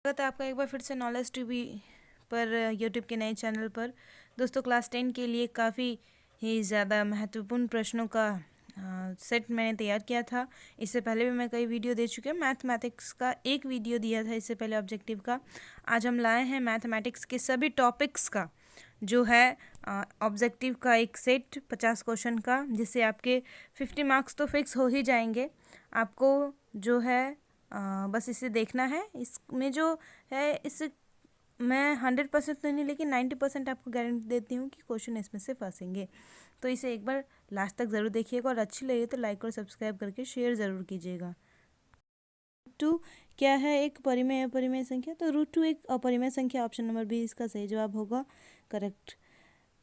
स्वागत है आपका एक बार फिर से नॉलेज टीवी पर यूट्यूब के नए चैनल पर। दोस्तों, क्लास 10 के लिए काफ़ी ही ज़्यादा महत्वपूर्ण प्रश्नों का सेट मैंने तैयार किया था। इससे पहले भी मैं कई वीडियो दे चुके हैं। मैथमेटिक्स का एक वीडियो दिया था इससे पहले, ऑब्जेक्टिव का। आज हम लाए हैं मैथमेटिक्स के सभी टॉपिक्स का जो है ऑब्जेक्टिव का एक सेट 50 क्वेश्चन का, जिससे आपके 50 मार्क्स तो फिक्स हो ही जाएंगे। आपको जो है बस इसे देखना है। इसमें जो है, इस मैं 100% तो नहीं, लेकिन 90% आपको गारंटी देती हूँ कि क्वेश्चन इसमें से फंसेंगे। तो इसे एक बार लास्ट तक ज़रूर देखिएगा, और अच्छी लगे तो लाइक और सब्सक्राइब करके शेयर ज़रूर कीजिएगा। रूट 2 क्या है? एक परिमेय अपरिमेय संख्या। तो रूट 2 एक अपरिमेय संख्या। ऑप्शन नंबर बी इसका सही जवाब होगा, करेक्ट।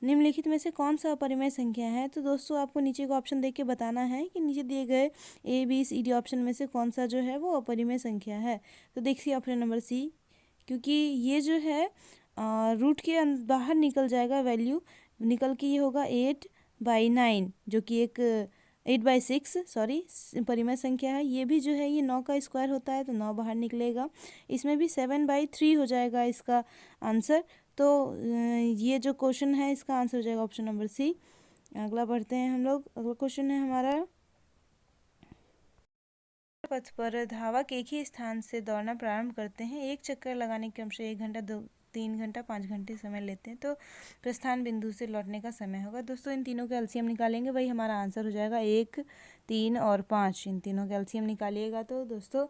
निम्नलिखित में से कौन सा अपरिमेय संख्या है? तो दोस्तों, आपको नीचे का ऑप्शन देख के बताना है कि नीचे दिए गए A B C D option में से कौन सा जो है वो अपरिमेय संख्या है। तो देखिए ऑप्शन नंबर सी, क्योंकि ये जो है रूट के बाहर निकल जाएगा, वैल्यू निकल के ये होगा 8/9, जो कि एक 8/6 सॉरी परिमेय संख्या है। ये भी जो है ये 9 का स्क्वायर होता है, तो 9 बाहर निकलेगा। इसमें भी 7/3 हो जाएगा इसका आंसर। तो ये जो क्वेश्चन है इसका आंसर हो जाएगा ऑप्शन नंबर सी। अगला बढ़ते हैं हम लोग। अगला क्वेश्चन है हमारा, पथ पर धावक एक ही स्थान से दौड़ना प्रारंभ करते हैं। एक चक्कर लगाने के क्रमशः 1 घंटा, 3 घंटा, 5 घंटे समय लेते हैं। तो प्रस्थान बिंदु से लौटने का समय होगा। दोस्तों, इन तीनों का एलसीएम निकालेंगे, वही हमारा आंसर हो जाएगा। 1, 3 और 5, इन तीनों का एलसीएम निकालिएगा तो दोस्तों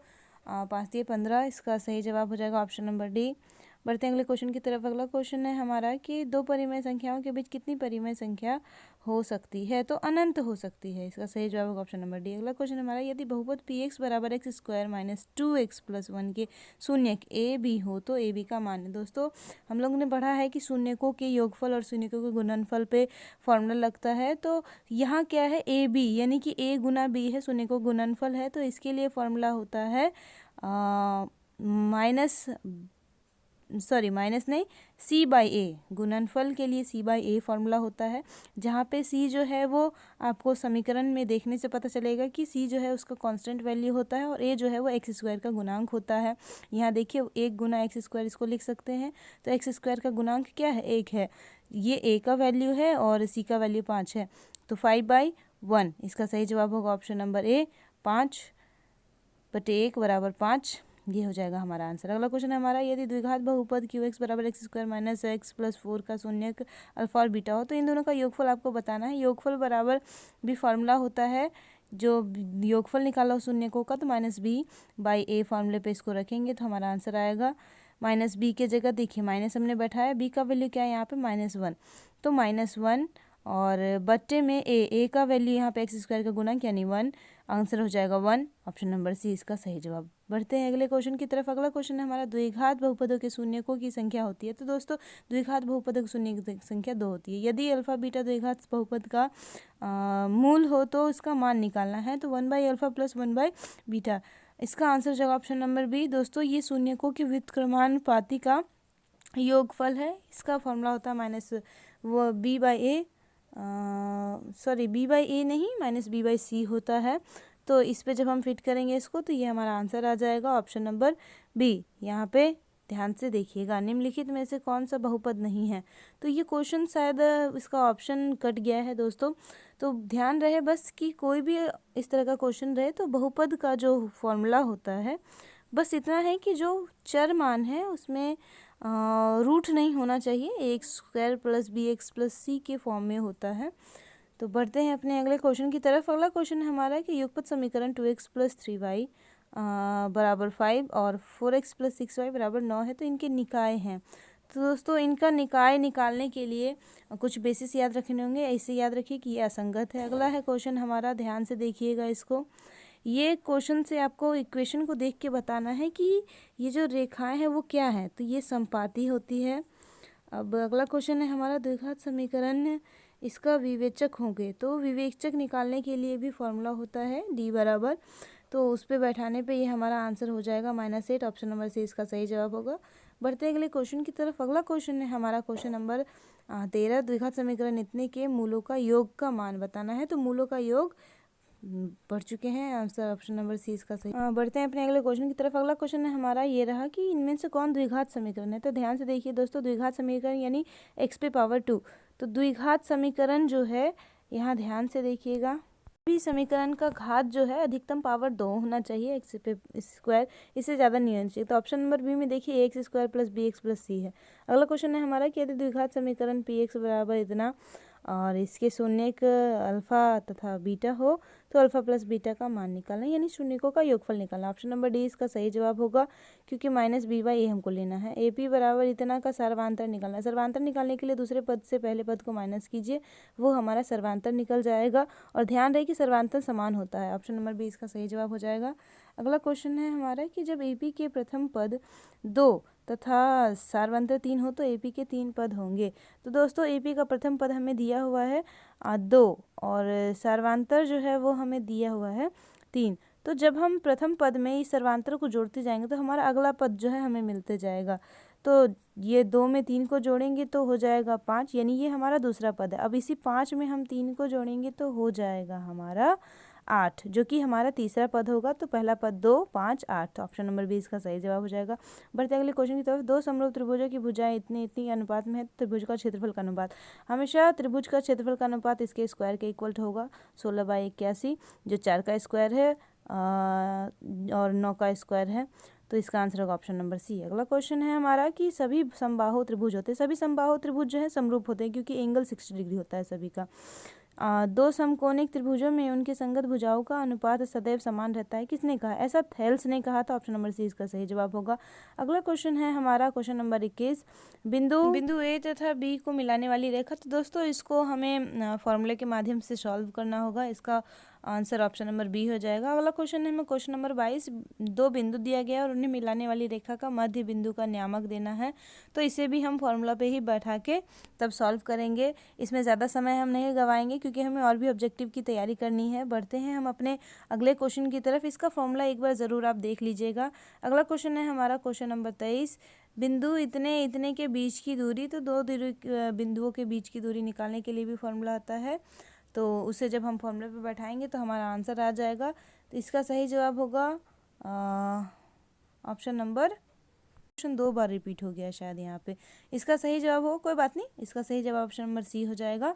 5 दिए 15, इसका सही जवाब हो जाएगा ऑप्शन नंबर डी। बढ़ते हैं अगले क्वेश्चन की तरफ। अगला क्वेश्चन है हमारा कि दो परिमेय संख्याओं के बीच कितनी परिमेय संख्या हो सकती है? तो अनंत हो सकती है, इसका सही जवाब होगा ऑप्शन नंबर डी। अगला क्वेश्चन हमारा, यदि बहुपद पी एक्स बराबर एक्स स्क्वायर माइनस 2x+1 के शून्यक ए बी हो तो ए बी का मान है। दोस्तों, हम लोग ने पढ़ा है कि शून्यकों के योगफल और शून्यकों के गुणनफल पे फॉर्मूला लगता है। तो यहाँ क्या है, ए बी यानी कि ए गुना बी है, शून्यकों गुणनफल है। तो इसके लिए फॉर्मूला होता है माइनस नहीं, c/a। गुणनफल के लिए c/a फॉर्मूला होता है, जहाँ पे c जो है वो आपको समीकरण में देखने से पता चलेगा कि c जो है उसका कांस्टेंट वैल्यू होता है, और a जो है वो एक्स स्क्वायर का गुणांक होता है। यहाँ देखिए 1 गुना एक्स स्क्वायर इसको लिख सकते हैं। तो एक्स स्क्वायर का गुणांक क्या है? 1 है। ये a का वैल्यू है और c का वैल्यू 5 है। तो 5/1 इसका सही जवाब होगा ऑप्शन नंबर ए, 5/1 बराबर 5। ये हो जाएगा हमारा आंसर। अगला क्वेश्चन है हमारा, यदि द्विघात बहुपद क्यू एक्स बराबर x square minus x plus 4 का शून्यक अल्फा और बीटा हो तो इन दोनों का योगफल आपको बताना है। योगफल बराबर भी फॉर्मूला होता है, जो योगफल निकाला हो शून्यकों का, तो -b/a फॉर्मूले पे इसको रखेंगे तो हमारा आंसर आएगा। -b के जगह देखिए माइनस हमने बैठाया, b का वैल्यू क्या है यहाँ पे? -1। तो -1 और बट्टे में ए का वैल्यू यहाँ पे एक्स स्क्वायर का गुणा यानी 1, आंसर हो जाएगा 1। ऑप्शन नंबर सी इसका सही जवाब। बढ़ते हैं अगले क्वेश्चन की तरफ। अगला क्वेश्चन है हमारा, द्विघात बहुपदों के शून्यकों की संख्या होती है। तो दोस्तों, द्विघात बहुपदों की शून्य की संख्या 2 होती है। यदि अल्फा बीटा द्विघात बहुपद का मूल हो तो इसका मान निकालना है। तो 1/अल्फा प्लस 1/बीटा, इसका आंसर हो जाएगा ऑप्शन नंबर बी। दोस्तों, ये शून्यकों की व्युत्क्रमानुपाती का योगफल है। इसका फॉर्मूला होता है b/a नहीं, -b/c होता है। तो इस पे जब हम फिट करेंगे इसको, तो ये हमारा आंसर आ जाएगा ऑप्शन नंबर बी। यहाँ पे ध्यान से देखिएगा, निम्नलिखित में से कौन सा बहुपद नहीं है? तो ये क्वेश्चन शायद इसका ऑप्शन कट गया है दोस्तों। तो ध्यान रहे बस कि कोई भी इस तरह का क्वेश्चन रहे तो बहुपद का जो फॉर्मूला होता है, बस इतना है कि जो चर मान है उसमें रूट नहीं होना चाहिए, a² + bx + c के फॉर्म में होता है। तो बढ़ते हैं अपने अगले क्वेश्चन की तरफ। अगला क्वेश्चन है हमारा कि युगपत समीकरण 2x + 3y बराबर 5 और 4x + 6y बराबर 9 है। तो इनके निकाय हैं। तो दोस्तों, इनका निकाय निकालने के लिए कुछ बेसिस याद रखने होंगे। ऐसे याद रखिए कि ये असंगत है। अगला है क्वेश्चन हमारा, ध्यान से देखिएगा इसको। ये क्वेश्चन से आपको इक्वेशन को देख के बताना है कि ये जो रेखाएं हैं वो क्या है। तो ये समपाती होती है। अब अगला क्वेश्चन है हमारा, द्विघात समीकरण इसका विवेचक होंगे। तो विवेचक निकालने के लिए भी फॉर्मूला होता है d बराबर, तो उस पर बैठाने पे ये हमारा आंसर हो जाएगा -8। ऑप्शन नंबर सी इसका सही जवाब होगा। बढ़ते अगले क्वेश्चन की तरफ। अगला क्वेश्चन है हमारा क्वेश्चन नंबर 13, द्विघात समीकरण इतने के मूलों का योग का मान बताना है। तो मूलों का योग पढ़ चुके हैं। आंसर ऑप्शन नंबर सी इसका सही। बढ़ते हैं अपने अगले क्वेश्चन की तरफ। अगला क्वेश्चन है हमारा ये रहा कि इनमें से कौन द्विघात समीकरण है। तो ध्यान से देखिए दोस्तों, द्विघात समीकरण यानी x पे पावर 2। तो द्विघात समीकरण जो है, यहाँ ध्यान से देखिएगा, भी समीकरण का घात जो है अधिकतम पावर 2 होना चाहिए, एक्स पे स्क्वायर, इससे ज़्यादा नहीं होना चाहिए। तो ऑप्शन नंबर बी में देखिए X square plus B X plus C है। अगला क्वेश्चन है हमारा कि यदि द्विघात समीकरण पी एक्स बराबर इतना और इसके शून्यक अल्फा तथा बीटा हो तो अल्फा प्लस बीटा का मान निकालना, यानी शून्यकों का योगफल निकालना। ऑप्शन नंबर डी इसका सही जवाब होगा, क्योंकि माइनस बी बाई ए हमको लेना है। ए पी बराबर इतना का सर्वांतर निकालना है। सर्वांतर निकालने के लिए दूसरे पद से पहले पद को माइनस कीजिए, वो हमारा सर्वांतर निकल जाएगा। और ध्यान रहे कि सर्वांतर समान होता है। ऑप्शन नंबर बी इसका सही जवाब हो जाएगा। अगला क्वेश्चन है हमारा कि जब ए पी के प्रथम पद 2 तथा सार्वंतर 3 हो तो एपी के 3 पद होंगे। तो दोस्तों एपी का प्रथम पद हमें दिया हुआ है 2 और सर्वांतर जो है वो हमें दिया हुआ है 3। तो जब हम प्रथम पद में इस सर्वांतर को जोड़ते जाएंगे तो हमारा अगला पद जो है हमें मिलते जाएगा। तो ये 2 में 3 को जोड़ेंगे तो हो जाएगा 5, यानी ये हमारा दूसरा पद है। अब इसी 5 में हम 3 को जोड़ेंगे तो हो जाएगा हमारा 8, जो कि हमारा तीसरा पद होगा। तो पहला पद 2, 5, 8। तो ऑप्शन नंबर बी इसका सही जवाब हो जाएगा। बढ़ते अगले क्वेश्चन की तरफ। दो समरूप त्रिभुजों की भुजाएं इतनी इतनी अनुपात में है, त्रिभुज का क्षेत्रफल का अनुपात। हमेशा त्रिभुज का क्षेत्रफल का अनुपात इसके स्क्वायर के इक्वल होगा। 16/81 जो 4 का स्क्वायर है और 9 का स्क्वायर है। तो इसका आंसर होगा ऑप्शन नंबर सी। अगला क्वेश्चन है हमारा कि सभी समबाहु त्रिभुज होते हैं। सभी समबाहु त्रिभुज जो है समरूप होते हैं, क्योंकि एंगल 60 डिग्री होता है सभी का। 2 समकोणिक त्रिभुजों में उनके संगत भुजाओं का अनुपात सदैव समान रहता है। किसने कहा? ऐसा थेल्स ने कहा था। ऑप्शन नंबर सी इसका सही जवाब होगा। अगला क्वेश्चन है हमारा क्वेश्चन नंबर 21। बिंदु ए तथा बी को मिलाने वाली रेखा। तो दोस्तों इसको हमें फॉर्मूले के माध्यम से सॉल्व करना होगा। इसका आंसर ऑप्शन नंबर बी हो जाएगा। अगला क्वेश्चन है हमें क्वेश्चन नंबर 22। 2 बिंदु दिया गया और उन्हें मिलाने वाली रेखा का मध्य बिंदु का नियामक देना है। तो इसे भी हम फॉर्मूला पे ही बैठा के तब सॉल्व करेंगे। इसमें ज़्यादा समय हम नहीं गवाएंगे, क्योंकि हमें और भी ऑब्जेक्टिव की तैयारी करनी है। बढ़ते हैं हम अपने अगले क्वेश्चन की तरफ। इसका फॉर्मूला एक बार ज़रूर आप देख लीजिएगा। अगला क्वेश्चन है हमारा क्वेश्चन नंबर 23। बिंदु इतने इतने के बीच की दूरी। तो 2 बिंदुओं के बीच की दूरी निकालने के लिए भी फॉर्मूला आता है। तो उसे जब हम फॉर्मूले पे बैठाएंगे तो हमारा आंसर आ जाएगा। तो इसका सही जवाब होगा ऑप्शन नंबर, ऑप्शन 2 बार रिपीट हो गया शायद यहाँ पे। इसका सही जवाब हो, कोई बात नहीं, इसका सही जवाब ऑप्शन नंबर सी हो जाएगा।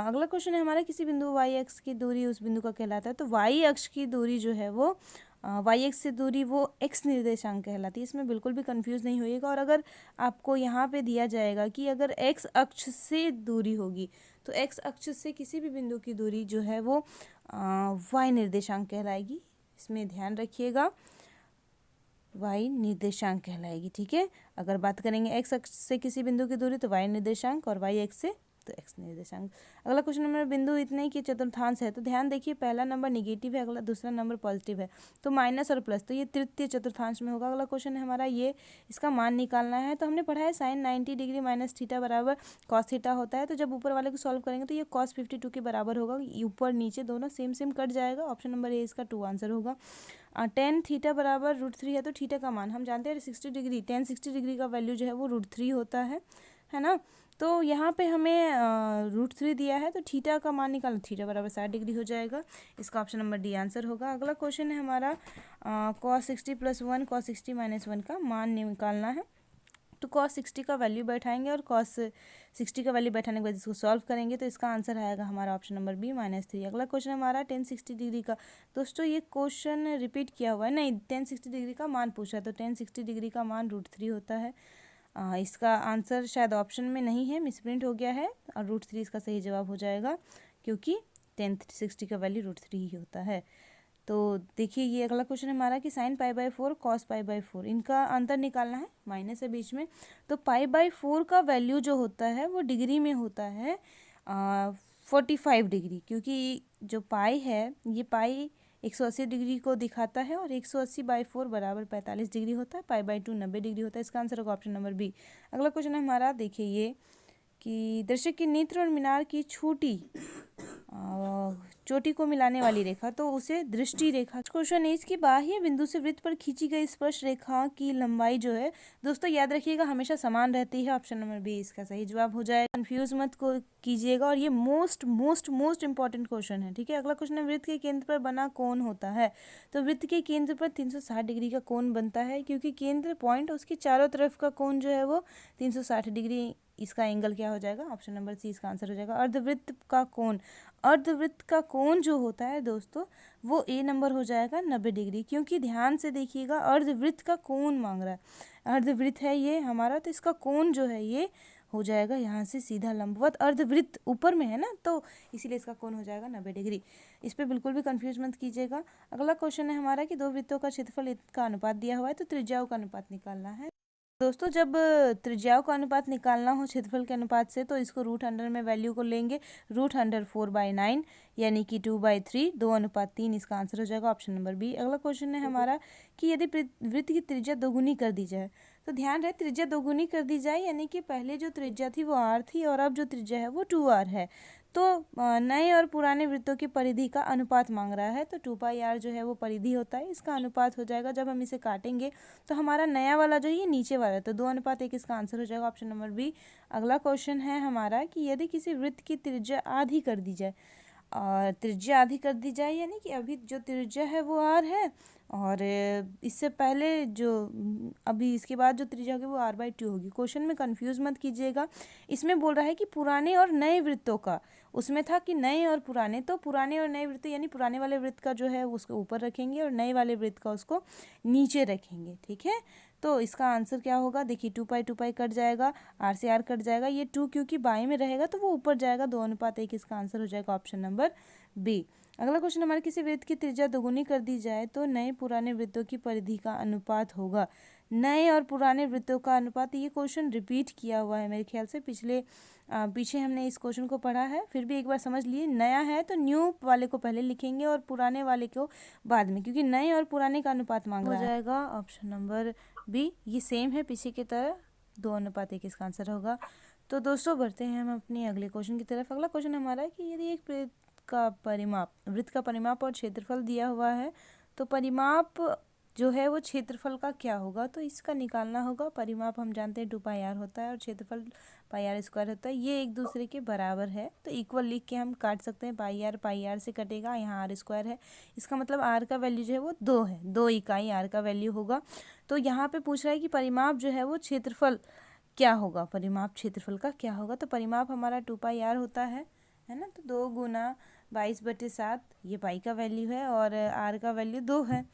अगला क्वेश्चन है हमारा किसी बिंदु वाई अक्ष की दूरी उस बिंदु का कहलाता है। तो वाई अक्ष की दूरी जो है वो वाई एक्स से दूरी वो एक्स निर्देशांक कहलाती है। इसमें बिल्कुल भी कंफ्यूज नहीं होइएगा। और अगर आपको यहाँ पे दिया जाएगा कि अगर एक्स अक्ष से दूरी होगी तो एक्स अक्ष से किसी भी बिंदु की दूरी जो है वो वाई निर्देशांक कहलाएगी। इसमें ध्यान रखिएगा, वाई निर्देशांक कहलाएगी। ठीक है, अगर बात करेंगे एक्स अक्ष से किसी बिंदु की दूरी तो वाई निर्देशांक, और वाई एक्स से तो एक्स निर्देशांक। अगला क्वेश्चन नंबर बिंदु इतने की चतुर्थांश है। तो ध्यान देखिए, पहला नंबर निगेटिव है, अगला दूसरा नंबर पॉजिटिव है। तो माइनस और प्लस, तो ये तृतीय चतुर्थांश में होगा। अगला क्वेश्चन है हमारा ये, इसका मान निकालना है। तो हमने पढ़ा है साइन 90 डिग्री माइनस थीटा बराबर कॉस थीटा होता है। तो जब ऊपर वाले को सॉल्व करेंगे तो ये कॉस 52 के बराबर होगा। ऊपर नीचे दोनों सेम सेम कट जाएगा। ऑप्शन नंबर ए इसका 2 आंसर होगा। टेन थीटा बराबर √3 है। तो थीटा का मान हम जानते हैं 60 डिग्री, टेन 60 डिग्री का वैल्यू जो है वो √3 होता है ना। तो यहाँ पे हमें √3 दिया है, तो थीटा का मान निकालना, थीटा बराबर 60 डिग्री हो जाएगा। इसका ऑप्शन नंबर डी आंसर होगा। अगला क्वेश्चन है हमारा cos 60 + 1 cos 60 - 1 का मान निकालना है। तो cos 60 का वैल्यू बैठाएंगे और cos 60 का वैल्यू बैठाने के बाद इसको सॉल्व करेंगे। तो इसका आंसर आएगा हमारा ऑप्शन नंबर बी -3। अगला क्वेश्चन हमारा tan 60 डिग्री का। दोस्तों ये क्वेश्चन रिपीट किया हुआ है, नहीं, tan 60 डिग्री का मान पूछा है। तो tan 60 डिग्री का मान √3 होता है। इसका आंसर शायद ऑप्शन में नहीं है, मिसप्रिंट हो गया है, और √3 इसका सही जवाब हो जाएगा, क्योंकि tan 60 का वैल्यू √3 ही होता है। तो देखिए ये अगला क्वेश्चन हमारा कि sin π/4 cos π/4, इनका अंतर निकालना है, माइनस है बीच में। तो π/4 का वैल्यू जो होता है वो डिग्री में होता है 45 डिग्री, क्योंकि जो पाई है ये पाई 180 डिग्री को दिखाता है और 180/4 बराबर 45 डिग्री होता है। π/2 90 डिग्री होता है। इसका आंसर होगा ऑप्शन नंबर बी। अगला क्वेश्चन है हमारा, देखिए ये कि दर्शक की नेत्र और मीनार की छोटी चोटी को मिलाने वाली रेखा, तो उसे दृष्टि रेखा। क्वेश्चन इज कि बाह्य बिंदु से वृत्त पर खींची गई स्पर्श रेखा की लंबाई जो है दोस्तों याद रखिएगा हमेशा समान रहती है। ऑप्शन नंबर बी इसका सही जवाब हो जाएगा। कंफ्यूज मत को कीजिएगा, और ये most most most important question है, ठीक है। अगला क्वेश्चन है, वृत्त के केंद्र पर बना कोण होता है। तो वृत्त के केंद्र पर 360 डिग्री का कोण बनता है, क्योंकि केंद्र पॉइंट उसके चारों तरफ का कोण जो है वो 360 डिग्री, इसका एंगल क्या हो जाएगा? ऑप्शन नंबर सी इसका आंसर हो जाएगा। अर्धवृत्त का कोण, अर्धवृत्त का कोण जो होता है दोस्तों वो ए नंबर हो जाएगा 90 डिग्री, क्योंकि ध्यान से देखिएगा अर्धवृत्त का कोण मांग रहा है। अर्धवृत्त है ये हमारा, तो इसका कोण जो है ये हो जाएगा यहाँ से सीधा लंबवत। अर्धवृत्त ऊपर में है ना, तो इसीलिए इसका कोण हो जाएगा 90 डिग्री। इस पर बिल्कुल भी कंफ्यूज मत कीजिएगा। अगला क्वेश्चन है हमारा कि दो वृत्तों का क्षेत्रफल का अनुपात दिया हुआ है, तो त्रिज्याओं का अनुपात निकालना है। दोस्तों जब त्रिज्याओं का अनुपात निकालना हो क्षेत्रफल के अनुपात से, तो इसको रूट अंडर में वैल्यू को लेंगे। रूट अंडर 4/9 यानी कि 2/3, 2:3 इसका आंसर हो जाएगा। Option number B. अगला क्वेश्चन है हमारा कि यदि वृत्त की त्रिज्या दोगुनी कर दी जाए, तो ध्यान रहे त्रिज्या दोगुनी कर दी जाए यानी कि पहले जो त्रिज्या थी वो r थी और अब जो त्रिज्या है वो 2r है। तो नए और पुराने वृत्तों की परिधि का अनुपात मांग रहा है, तो 2πr जो है वो परिधि होता है, इसका अनुपात हो जाएगा। जब हम इसे काटेंगे तो हमारा नया वाला जो ये नीचे वाला है, तो 2:1 इसका आंसर हो जाएगा। Option number B. अगला क्वेश्चन है हमारा कि यदि किसी वृत्त की त्रिज्या आधी कर दी जाए, और त्रिज्या आधी कर दी जाए यानी कि अभी जो त्रिज्या है वो r है, और इससे पहले जो अभी इसके बाद जो त्रिज्या होगी वो r/2 होगी। क्वेश्चन में कंफ्यूज मत कीजिएगा, इसमें बोल रहा है कि पुराने और नए वृत्तों का, उसमें था कि नए और पुराने, तो पुराने और नए वृत्त यानी पुराने वाले वृत्त का जो है उसको ऊपर रखेंगे और नए वाले वृत्त का उसको नीचे रखेंगे, ठीक है। तो इसका आंसर क्या होगा? देखिए 2π कट जाएगा, r से r कट जाएगा, ये 2 क्योंकि बाएं में रहेगा तो वो ऊपर जाएगा, 2:1 इसका आंसर हो जाएगा। Option number B. अगला क्वेश्चन हमारे किसी वृत्त की त्रिज्या दोगुनी कर दी जाए तो नए पुराने वृत्तों की परिधि का अनुपात होगा। नए और पुराने वृत्तों का अनुपात, ये क्वेश्चन रिपीट किया हुआ है मेरे ख्याल से, पीछे हमने इस क्वेश्चन को पढ़ा है, फिर भी एक बार समझ लिए। नया है तो न्यू वाले को पहले लिखेंगे और पुराने वाले को बाद में, क्योंकि नए और पुराने का अनुपात मांग रहा है। हो जाएगा ऑप्शन नंबर बी, ये सेम है पीछे की तरह, 2:1 इसका आंसर होगा। तो दोस्तों बढ़ते हैं हम अपने अगले क्वेश्चन की तरफ। अगला क्वेश्चन हमारा है कि यदि एक वृत्त का परिमाप और क्षेत्रफल दिया हुआ है, तो परिमाप जो है वो क्षेत्रफल का क्या होगा? तो इसका निकालना होगा। परिमाप हम जानते हैं 2πr होता है और क्षेत्रफल πr² होता है, ये एक दूसरे के बराबर है, तो इक्वल लिख के हम काट सकते हैं। πr से कटेगा, यहाँ r² है, इसका मतलब r का वैल्यू जो है वो 2 है, 2 इकाई r का वैल्यू होगा। तो यहाँ पे पूछ रहा है कि परिमाप जो है वो क्षेत्रफल क्या होगा, परिमाप क्षेत्रफल का क्या होगा? तो परिमाप हमारा 2πr होता है ना, तो 2 गुना 22/7 ये पाई का वैल्यू है और r का वैल्यू 2 है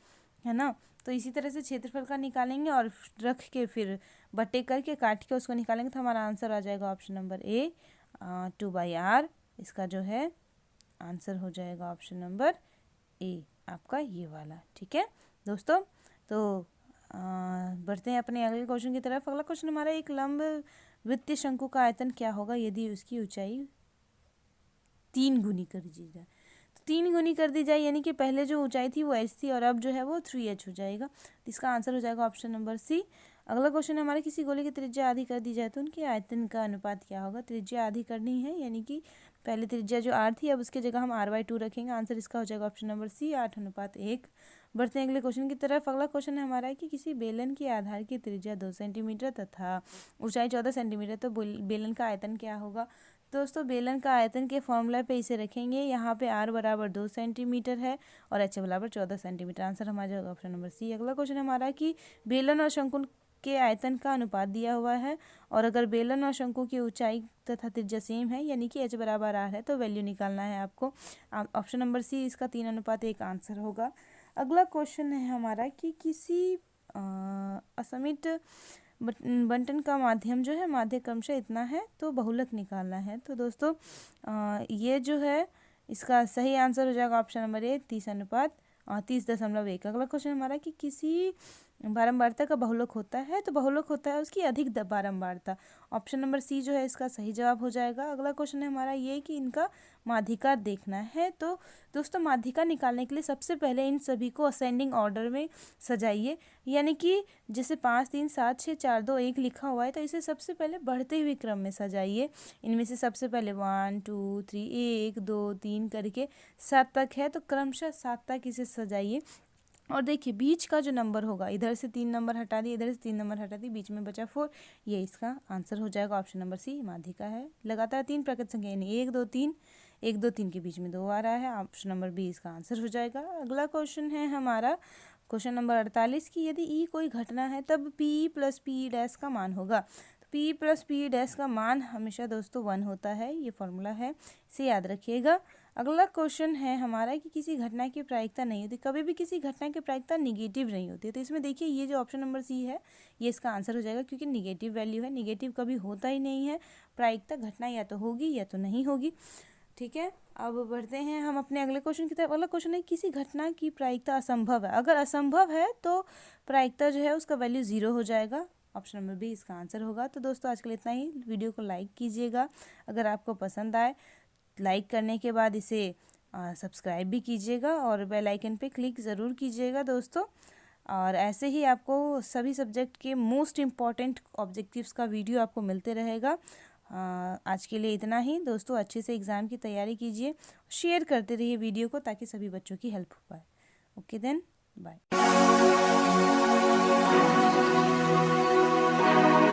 ना। तो इसी तरह से क्षेत्रफल का निकालेंगे और रख के फिर बटे करके काट के उसको निकालेंगे, तो हमारा आंसर आ जाएगा ऑप्शन नंबर ए, 2/r इसका जो है आंसर हो जाएगा। ऑप्शन नंबर ए आपका ये वाला, ठीक है दोस्तों। तो बढ़ते हैं अपने अगले क्वेश्चन की तरफ। अगला क्वेश्चन हमारा, एक लंब वृत्तीय शंकु का आयतन क्या होगा यदि उसकी ऊंचाई 3 गुनी कर दी जाए? तो 3 गुनी कर दी जाए यानी कि पहले जो ऊंचाई थी वो h थी और अब जो है वो 3h हो जाएगा, तो इसका आंसर हो जाएगा ऑप्शन नंबर सी। अगला क्वेश्चन है हमारे, किसी गोले की त्रिज्या आधी कर दी जाए तो उनके आयतन का अनुपात क्या होगा? त्रिज्या आधी करनी है यानी कि पहले त्रिज्या जो r थी अब उसकी जगह हम r/2 रखेंगे, आंसर इसका हो जाएगा ऑप्शन नंबर सी, 8:1। बढ़ते हैं अगले क्वेश्चन की तरफ। अगला क्वेश्चन है हमारा कि किसी बेलन के आधार की त्रिज्या 2 सेंटीमीटर तथा ऊंचाई 14 सेंटीमीटर, तो बेलन का आयतन क्या होगा? दोस्तों बेलन का आयतन के फॉर्मूला पे इसे रखेंगे, यहाँ पे r बराबर 2 सेंटीमीटर है और h बराबर 14 सेंटीमीटर, आंसर हमारा जाएगा ऑप्शन नंबर सी। अगला क्वेश्चन हमारा कि बेलन और शंकु के आयतन का अनुपात दिया हुआ है, और अगर बेलन और शंकु की ऊंचाई तथा त्रिज्या सेम है यानी कि h बराबर r है, तो वैल्यू निकालना है आपको। ऑप्शन नंबर सी इसका 3:1 आंसर होगा। अगला क्वेश्चन है हमारा कि किसी असमित बंटन का माध्यम जो है माध्य क्रमशः इतना है, तो बहुलक निकालना है। तो दोस्तों ये जो है इसका सही आंसर हो जाएगा ऑप्शन नंबर ए, 30:30.1। अगला क्वेश्चन हमारा कि किसी बारंबारता का बहुलक होता है तो बहुलक होता है उसकी अधिक बारंबारता। ऑप्शन नंबर सी जो है इसका सही जवाब हो जाएगा। अगला क्वेश्चन है हमारा ये कि इनका माध्यिका देखना है। तो दोस्तों माध्यिका निकालने के लिए सबसे पहले इन सभी को असेंडिंग ऑर्डर में सजाइए, यानी कि जैसे 5 3 7 6 4 2 1 लिखा हुआ है तो इसे सबसे पहले बढ़ते हुए क्रम में सजाइए। इनमें से सबसे पहले 1 2 3 1 2 3 करके 7 तक है तो क्रमशः 7 तक इसे सजाइए। और देखिए बीच का जो नंबर होगा, इधर से 3 नंबर हटा दिए, इधर से 3 नंबर हटा दिए, बीच में बचा 4, ये इसका आंसर हो जाएगा। ऑप्शन नंबर सी माध्यिका है। लगातार 3 प्राकृत संख्या यानी 1 2 3, 1 2 3 के बीच में 2 आ रहा है। ऑप्शन नंबर बी इसका आंसर हो जाएगा। अगला क्वेश्चन है हमारा क्वेश्चन नंबर 48 की यदि ई कोई घटना है तब पी प्लस पी डैश का मान होगा। तो पी प्लस पी डैश का मान हमेशा दोस्तों 1 होता है, ये फॉर्मूला है, इसे याद रखिएगा। अगला क्वेश्चन है हमारा कि किसी घटना की प्रायिकता नहीं होती। कभी भी किसी घटना की प्रायिकता निगेटिव नहीं होती है। तो इसमें देखिए ये जो ऑप्शन नंबर सी है ये इसका आंसर हो जाएगा, क्योंकि निगेटिव वैल्यू है, निगेटिव कभी होता ही नहीं है। प्रायिकता घटना या तो होगी या तो नहीं होगी। ठीक है, अब बढ़ते हैं हम अपने अगले क्वेश्चन की तरफ। अगला क्वेश्चन है किसी घटना की प्रायिकता असंभव है। अगर असंभव है तो प्रायिकता जो है उसका वैल्यू 0 हो जाएगा। ऑप्शन नंबर बी इसका आंसर होगा। तो दोस्तों आज के लिए इतना ही। वीडियो को लाइक कीजिएगा अगर आपको पसंद आए। लाइक करने के बाद इसे सब्सक्राइब भी कीजिएगा और बेल आइकन पे क्लिक ज़रूर कीजिएगा दोस्तों। और ऐसे ही आपको सभी सब्जेक्ट के मोस्ट इम्पॉर्टेंट ऑब्जेक्टिव्स का वीडियो आपको मिलते रहेगा। आज के लिए इतना ही दोस्तों। अच्छे से एग्ज़ाम की तैयारी कीजिए, शेयर करते रहिए वीडियो को ताकि सभी बच्चों की हेल्प हो पाए। Okay then, bye.